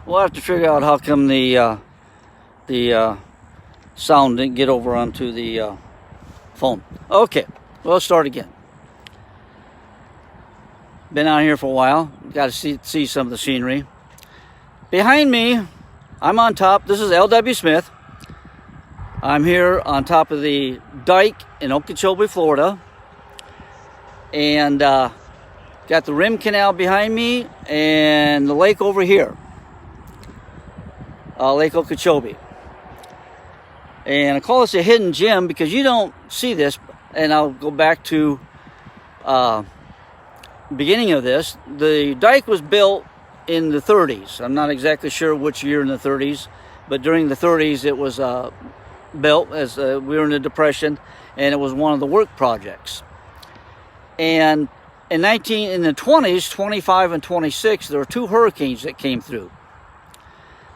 We'll have to figure out how come the sound didn't get over onto the phone. Okay, we'll start again. Been out here for a while. Got to see some of the scenery. Behind me, I'm on top. This is L.W. Smith. I'm here on top of the dike in Okeechobee, Florida. And got the Rim Canal behind me and the lake over here. Lake Okeechobee. And I call this a hidden gem because you don't see this. And I'll go back to beginning of this. The dike was built in the 30s. I'm not exactly sure which year in the 30s, but during the 30s it was built as we were in the Depression, and it was one of the work projects. And in the 20s, 25 and 26, there were two hurricanes that came through.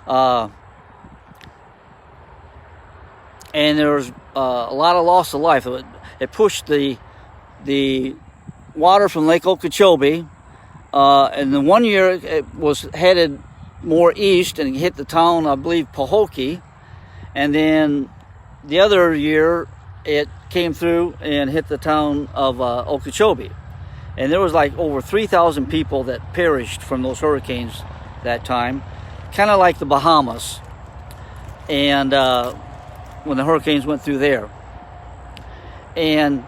And there was a lot of loss of life. It pushed the water from Lake Okeechobee, and the one year it was headed more east and hit the town, I believe, Pahokee, and then the other year it came through and hit the town of Okeechobee, and there was like over 3,000 people that perished from those hurricanes that time, kind of like the Bahamas, and when the hurricanes went through there. And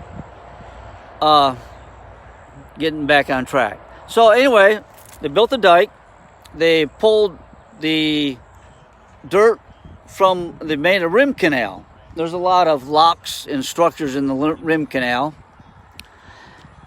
getting back on track. So anyway, they built the dike. They pulled the dirt from, they made a rim canal. There's a lot of locks and structures in the rim canal.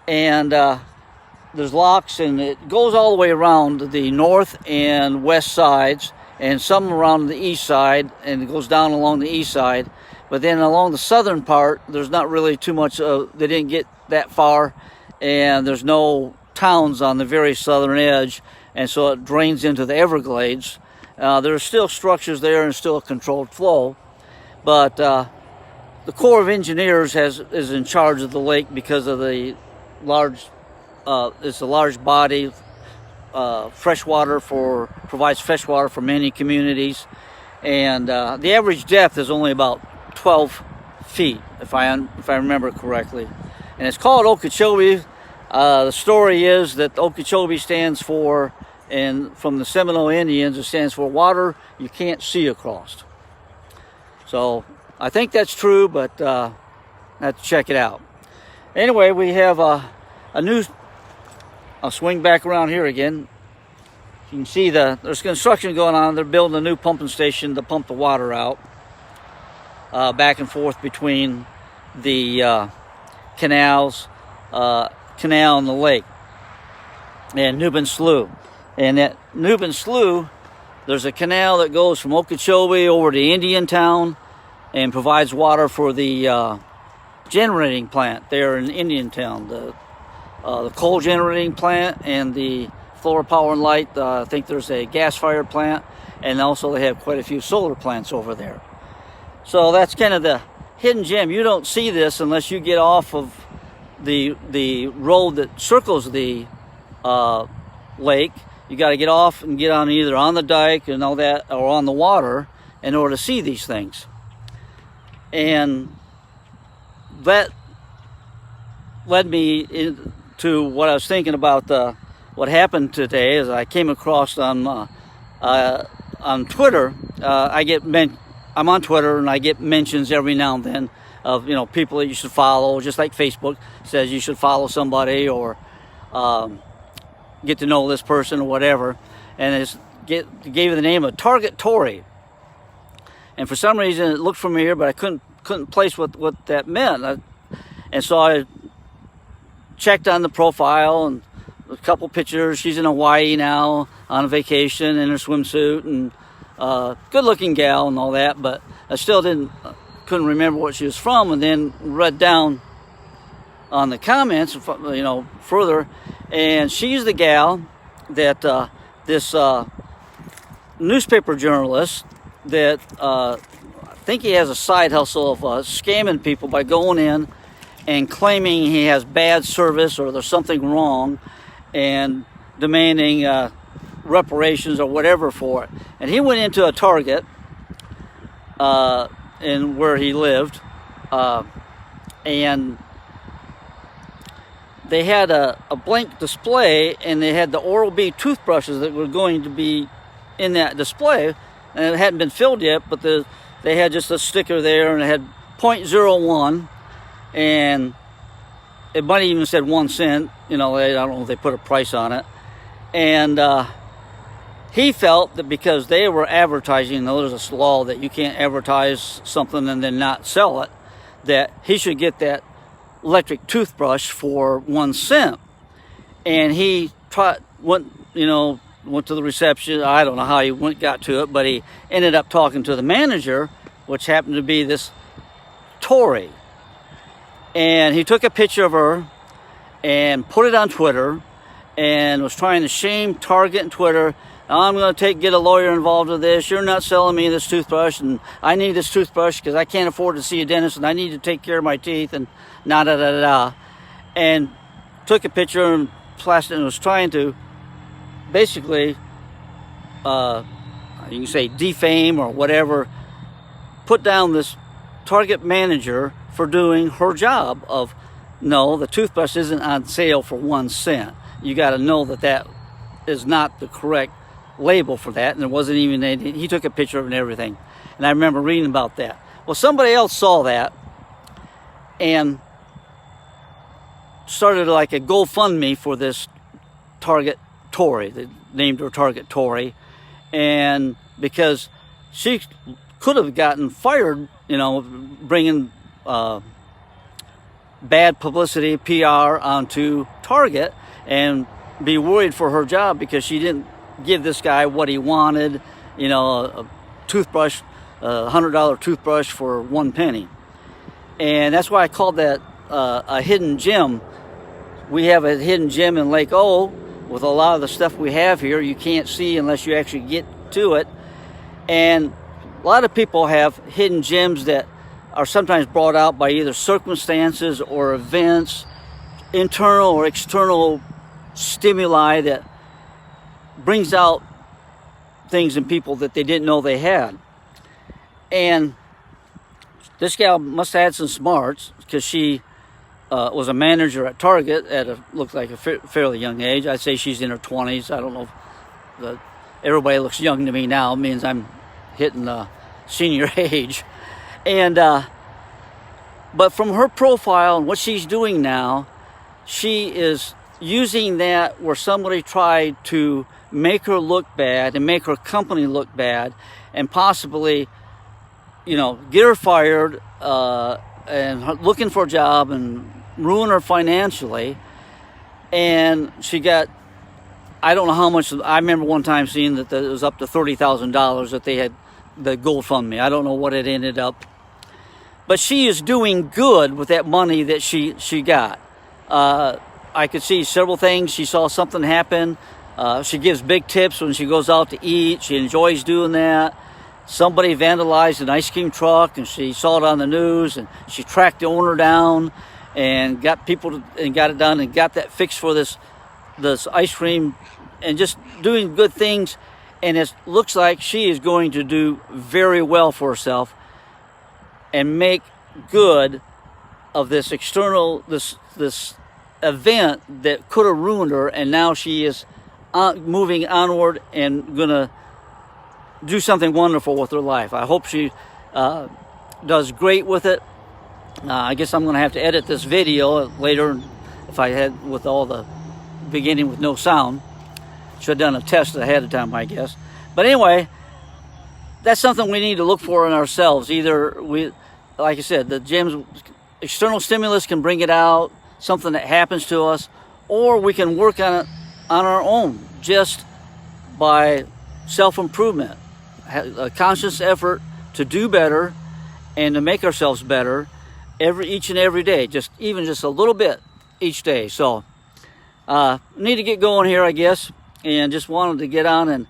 And there's locks, and it goes all the way around the north and west sides, and some around the east side, and it goes down along the east side. But then along the southern part, there's not really too much, they didn't get that far, and there's no towns on the very southern edge, and so it drains into the Everglades. There are still structures there and still a controlled flow, but the Corps of Engineers is in charge of the lake because of the large, it's a large body, provides fresh water for many communities, and the average depth is only about 12 feet, if I remember correctly. And it's called Okeechobee. The story is that Okeechobee stands for, and from the Seminole Indians, it stands for water you can't see across. So I think that's true, but I have to check it out. Anyway, we have a new, I'll swing back around here again. You can see there's construction going on. They're building a new pumping station to pump the water out back and forth between the canal and the lake, and Newbin Slough. And at Newbin Slough, there's a canal that goes from Okeechobee over to Indiantown and provides water for the generating plant there in Indiantown, the coal generating plant, and the Florida Power and Light. I think there's a gas-fired plant, and also they have quite a few solar plants over there. So that's kind of the hidden gem. You don't see this unless you get off of the road that circles the lake. You got to get off and get on either on the dike and all that, or on the water, in order to see these things. And that led me into what I was thinking about what happened today. As I came across on Twitter, I'm on Twitter, and I get mentions every now and then of people that you should follow, just like Facebook says you should follow somebody or get to know this person or whatever, and it gave it the name of Target Tory. And for some reason it looked familiar, but I couldn't place what that meant. And so I checked on the profile, and a couple pictures. She's in Hawaii now on a vacation in her swimsuit, and good-looking gal and all that, but I still couldn't remember what she was from. And then read down on the comments, further, and she's the gal that this newspaper journalist that I think he has a side hustle of scamming people by going in and claiming he has bad service or there's something wrong, and demanding reparations or whatever for it. And he went into a Target in where he lived, and they had a blank display, and they had the Oral-B toothbrushes that were going to be in that display, and it hadn't been filled yet, but they had just a sticker there, and it had 0.01, and it might have even said 1 cent. You know, I don't know if they put a price on it. And he felt that because they were advertising, there's a law that you can't advertise something and then not sell it, that he should get that electric toothbrush for 1 cent. And he went to the reception. I don't know how he got to it, but he ended up talking to the manager, which happened to be this Tori. And he took a picture of her and put it on Twitter and was trying to shame Target and Twitter. I'm going to get a lawyer involved with this. You're not selling me this toothbrush, and I need this toothbrush because I can't afford to see a dentist, and I need to take care of my teeth, and da-da-da-da. And took a picture and plastered and was trying to basically, you can say defame or whatever, put down this Target manager for doing her job of, no, the toothbrush isn't on sale for 1 cent. You got to know that is not the correct label for that, and it wasn't even, he took a picture of it and everything. And I remember reading about that. Well, somebody else saw that and started like a GoFundMe for this Target Tori. They named her Target Tori, and because she could have gotten fired, bringing bad publicity, PR onto Target, and be worried for her job because she didn't give this guy what he wanted, a toothbrush, a $100 toothbrush for 1 penny. And that's why I called that a hidden gem. We have a hidden gem in Lake O with a lot of the stuff we have here. You can't see unless you actually get to it. And a lot of people have hidden gems that are sometimes brought out by either circumstances or events, internal or external stimuli that brings out things in people that they didn't know they had. And this gal must have had some smarts, because she was a manager at Target at looked like a fairly young age. I'd say she's in her 20s. I don't know. Everybody looks young to me now. It means I'm hitting senior age. And but from her profile and what she's doing now, she is using that where somebody tried to make her look bad and make her company look bad, and possibly, get her fired and looking for a job and ruin her financially. And she got, I don't know how much. I remember one time seeing that it was up to $30,000 that they had the GoFundMe. I don't know what it ended up, but she is doing good with that money that she got. I could see several things. She saw something happen. She gives big tips when she goes out to eat. She enjoys doing that. Somebody vandalized an ice cream truck, and she saw it on the news, and she tracked the owner down and got people and got it done and got that fixed for this ice cream, and just doing good things. And it looks like she is going to do very well for herself and make good of this external, this event that could have ruined her. And now she is moving onward and going to do something wonderful with her life. I hope she does great with it. I guess I'm going to have to edit this video later if I had with all the beginning with no sound. Should have done a test ahead of time, I guess. But anyway, that's something we need to look for in ourselves. Either we, like I said, the gems, external stimulus can bring it out, something that happens to us, or we can work on it on our own, just by self-improvement, a conscious effort to do better and to make ourselves better each and every day, even just a little bit each day. So need to get going here, I guess, and just wanted to get on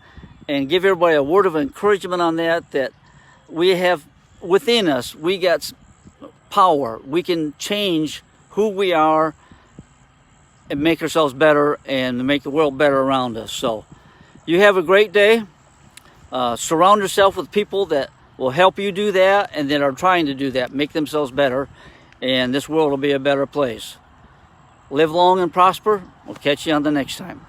and give everybody a word of encouragement on that we have within us. We got power. We can change who we are and make ourselves better and make the world better around us. So You have a great day. Surround yourself with people that will help you do that and that are trying to do that, make themselves better, and this world will be a better place. Live long and prosper. We'll catch you on the next time.